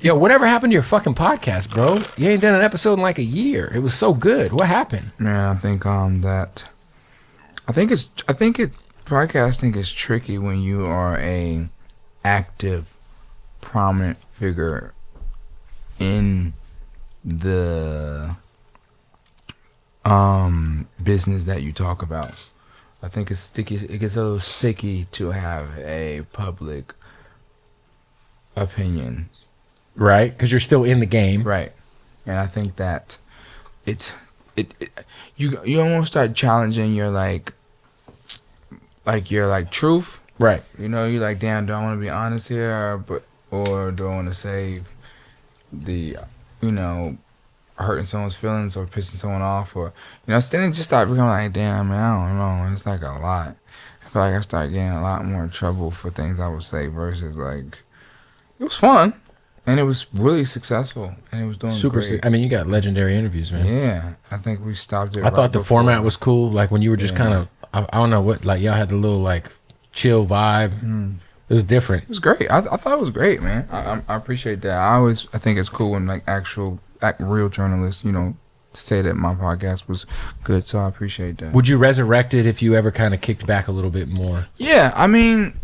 Yo, whatever happened to your fucking podcast, bro? You ain't done an episode in like a year. It was so good. What happened? Man, I think podcasting is tricky when you are a active, prominent figure in the business that you talk about. I think it's sticky. It gets a little sticky to have a public opinion. Right, because you're still in the game. Right. And I think that you almost start challenging your your truth. Right. You know, you're like, damn, do I want to be honest here, or do I want to save the, hurting someone's feelings or pissing someone off, or then it just start becoming like, damn, man, I don't know. It's like a lot. I feel like I start getting a lot more trouble for things I would say versus like, it was fun. And it was really successful, and it was doing super great. I mean, you got legendary interviews, man. Yeah, I think we stopped it. I thought the format was cool. Like when you were just kind of, I don't know what, like y'all had the little like chill vibe. It was different. It was great. I thought it was great, man. I appreciate that. I think it's cool when like real journalists, say that my podcast was good. So I appreciate that. Would you resurrect it if you ever kind of kicked back a little bit more? Yeah, I mean.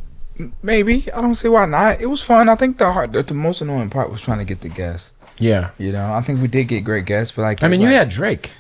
Maybe. I don't see why not. It was fun. I think the most annoying part was trying to get the guests. Yeah. I think we did get great guests, but like. I mean, you had Drake.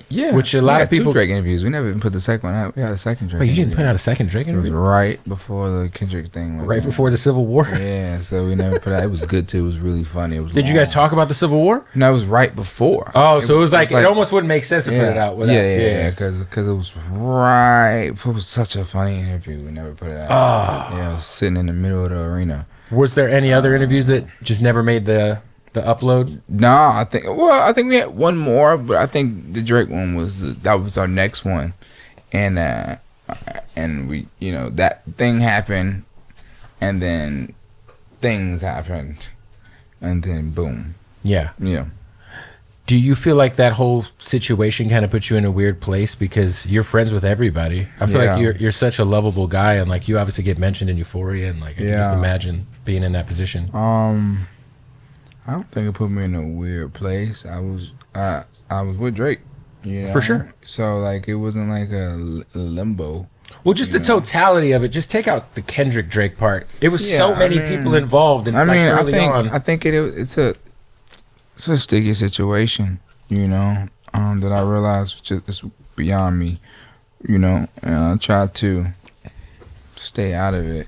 Yeah. Which a lot of people. 2 Drake interviews. We never even put the second one out. We had a second Drake. Wait, you didn't put out a second Drake interview? It was right before the Kendrick thing. Right before the Civil War? Yeah, so we never put it out. It was good too. It was really funny. It was. Did you guys talk about the Civil War? No, it was right before. Oh, so it was like it almost wouldn't make sense to put it out. Yeah, because it was right. It was such a funny interview. We never put it out. Oh. Yeah, I was sitting in the middle of the arena. Was there any other interviews that just never made the upload? No, I think we had one more, but I think the Drake one was our next one, and we that thing happened, and then things happened, and then boom. Yeah. Yeah. Do you feel like that whole situation kind of puts you in a weird place because you're friends with everybody? I feel like you're such a lovable guy, and like you obviously get mentioned in Euphoria, and like I can just imagine being in that position. I don't think it put me in a weird place. I was with Drake, For sure. So like it wasn't like a limbo. Well, just the totality of it. Just take out the Kendrick Drake part. It was so many people involved, and I think it's a sticky situation, that I realized it's beyond me, and I try to stay out of it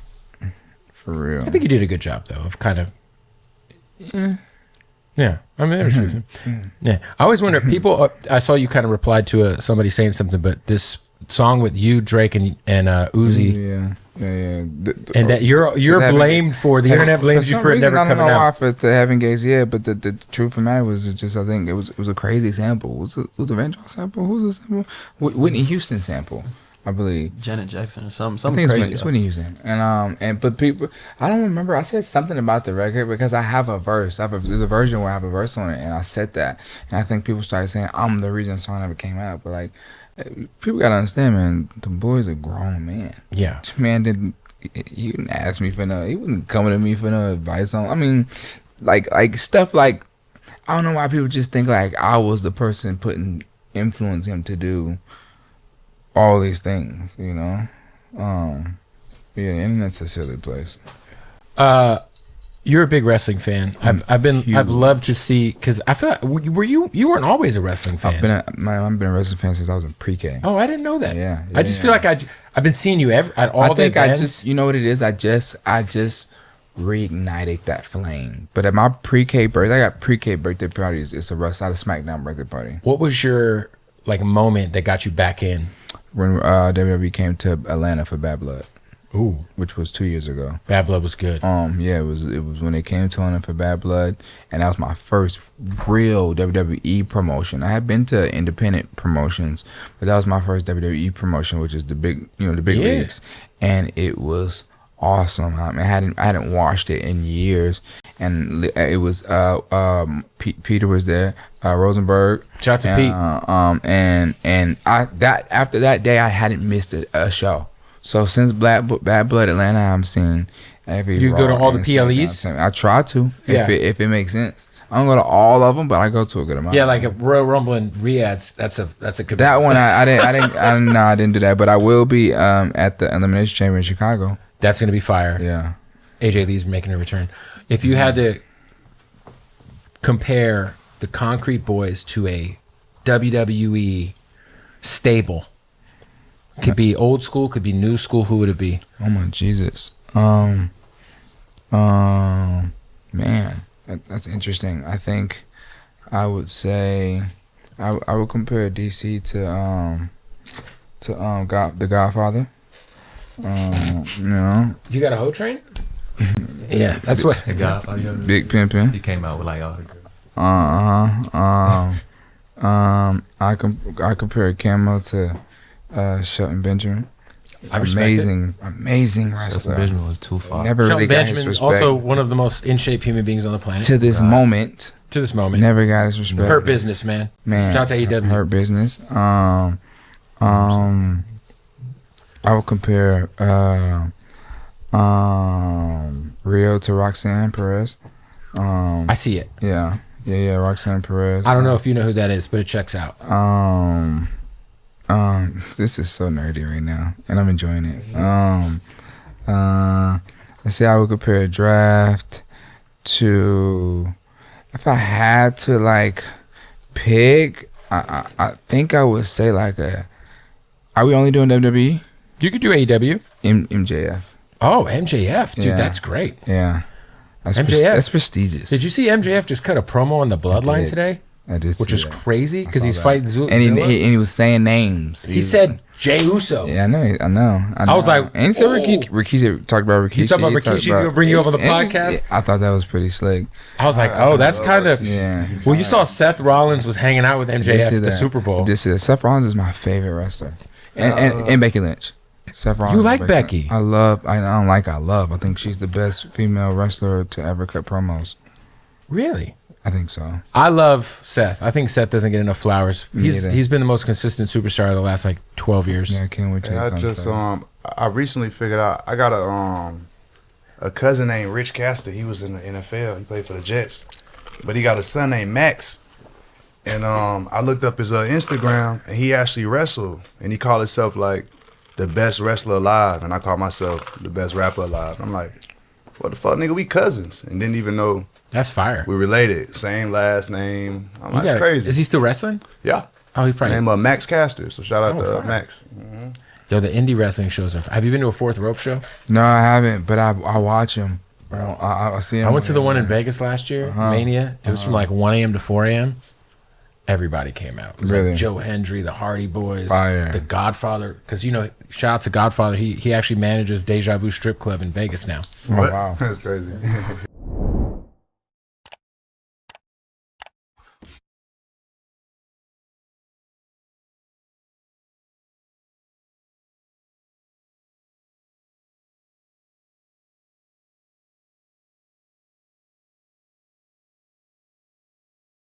for real. I think you did a good job though of kind of. Yeah, I mean, there's reason. Yeah, I always wonder. People, I saw you kind of replied to somebody saying something, but this song with you, Drake, and Uzi. Yeah. And that you're blamed for the internet blames you for it never coming out. I don't know why for it to having gays. Yeah, but the truth of the matter was just I think it was a crazy sample. Was it the Van Jones sample? Who's the sample? Whitney Houston sample. I believe Janet Jackson or something I think crazy. It's Whitney Houston, but people, I don't remember. I said something about the record because I have a verse. There's a version where I have a verse on it, and I said that, and I think people started saying I'm the reason the song never came out. But like, people gotta understand, man. The boy's a grown man. Yeah, man he didn't ask me for no. He wasn't coming to me for no advice on. I mean, like stuff like I don't know why people just think like I was the person influencing him to do all these things, the internet's a silly place. You're a big wrestling fan. I've loved to see because I feel like you weren't always a wrestling fan. I've been a wrestling fan since I was in pre-K. Oh, I didn't know that. Yeah. I just feel like I've been seeing you at all the events. I just you know what it is. I just reignited that flame. But at my pre-K birthday, I got pre-K birthday parties. It's a SmackDown birthday party. What was your moment that got you back in? When WWE came to Atlanta for Bad Blood. Ooh, which was 2 years ago. Bad Blood was good. Yeah, it was when they came to Atlanta for Bad Blood, and that was my first real WWE promotion. I had been to independent promotions, but that was my first WWE promotion, which is the big leagues, and it was awesome. I mean, I hadn't watched it in years, and it was Peter was there, Rosenberg. Shout out to Pete. And after that day, I hadn't missed a show. So since Bad Blood Atlanta, I'm seeing You go to all the PLEs? I try to, if it makes sense. I don't go to all of them, but I go to a good amount. Yeah, like a Royal Rumble and Riyadh's. That's a commitment. That one I didn't do that, but I will be at the Elimination Chamber in Chicago. That's gonna be fire. Yeah, AJ Lee's making a return. If you had to compare the Concrete Boys to a WWE stable, could be old school, could be new school. Who would it be? Oh my Jesus. Man, that's interesting. I think I would say I would compare DC to The Godfather. You know, you got a hoe train? Yeah, that's what The Godfather. Big Pimpin'. He came out with like all the girls. I compare Camo to Shelton Benjamin. I respect amazing wrestler. Shelton Benjamin was too far. Never Shelton really got his Benjamin, respect. also one of the most in shape human beings on the planet. To this moment. Never got his respect. Hurt business, man. Shout out to AEW. Hurt business. I would compare Rio to Roxanne Perez. I see it. Yeah, Roxanne Perez. I don't know if you know who that is, but it checks out. This is so nerdy right now, and I'm enjoying it. Let's say I would compare Draft to, if I had to like pick, I think I would say like are we only doing WWE? You could do AEW. MJF. Oh, MJF, dude, that's great. Yeah. MJF. That's prestigious. Did you see MJF just cut a promo on the Bloodline today? I did, which is crazy because he's fighting Zilla. And he was saying names. He said Jey Uso. Yeah, I know. I was like, and he said Rikishi talked about Rikishi. He talked about Rikishi's gonna bring you up on the podcast. I thought that was pretty slick. I was like, that's kind of Well, you saw Seth Rollins was hanging out with MJF at the Super Bowl. Seth Rollins is my favorite wrestler, and Becky Lynch. Seth Rollins. You like Becky? I love. I think she's the best female wrestler to ever cut promos. Really? I think so. I love Seth. I think Seth doesn't get enough flowers. He's been the most consistent superstar of the last like 12 years. Yeah, I can't wait to. I recently figured out I got a cousin named Rich Castor. He was in the NFL. He played for the Jets, but he got a son named Max. And I looked up his Instagram, and he actually wrestled, and he called himself like the best wrestler alive, and I call myself the best rapper alive. I'm like, what the fuck, nigga? We cousins, and didn't even know. That's fire. We related, same last name. I'm like, that's crazy. Is he still wrestling? Yeah. Oh, he's probably. Name Max Castor. So shout out to Max. Mm-hmm. Yo, the indie wrestling shows are. Have you been to a Fourth Rope show? No, I haven't, but I watch him. Bro, I see him. I went to the one in Vegas last year, Mania. It was from like 1 a.m. to 4 a.m. Everybody came out. It was like Joe Hendry, the Hardy Boys, the Godfather. Because, shout out to Godfather. He actually manages Deja Vu Strip Club in Vegas now. Oh, wow. That's crazy.